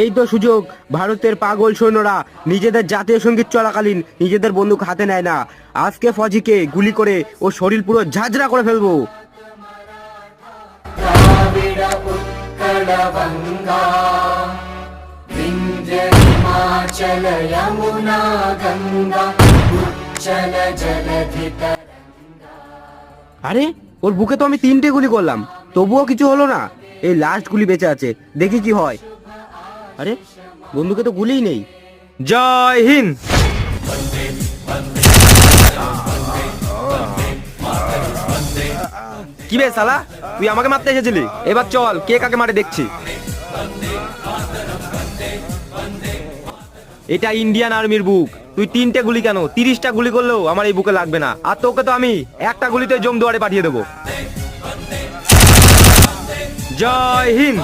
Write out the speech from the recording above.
এই তো সুযোগ। ভারতের পাগল সৈন্যরা নিজেদের জাতীয় সঙ্গীত চলাকালীন নিজেদের বন্দুক হাতে নেয় না। আজকে ফৌজিকে গুলি করে ও শরীর পুরো ঝাঁঝরা করে ফেলবো। আরে ওর বুকে তো আমি 3টে গুলি করলাম, তবুও কিছু হলো না। এই লাস্ট গুলি বেঁচে আছে, দেখি কি হয়। আরে বন্দুকে তো গুলিই নেই। জয় হিন্দ। কি বে শালা, তুই আমাকে মারতে এসেছিলি? এবার চল কে কাকে মারে দেখছি। এটা ইন্ডিয়ান আর্মির বুক। তুই 3টে গুলি কেন 30টা গুলি করলেও আমার এই বুকে লাগবে না। আর তোকে তো আমি একটা গুলিতে জমদুয়ারে পাঠিয়ে দেবো। জয় হিন্দ।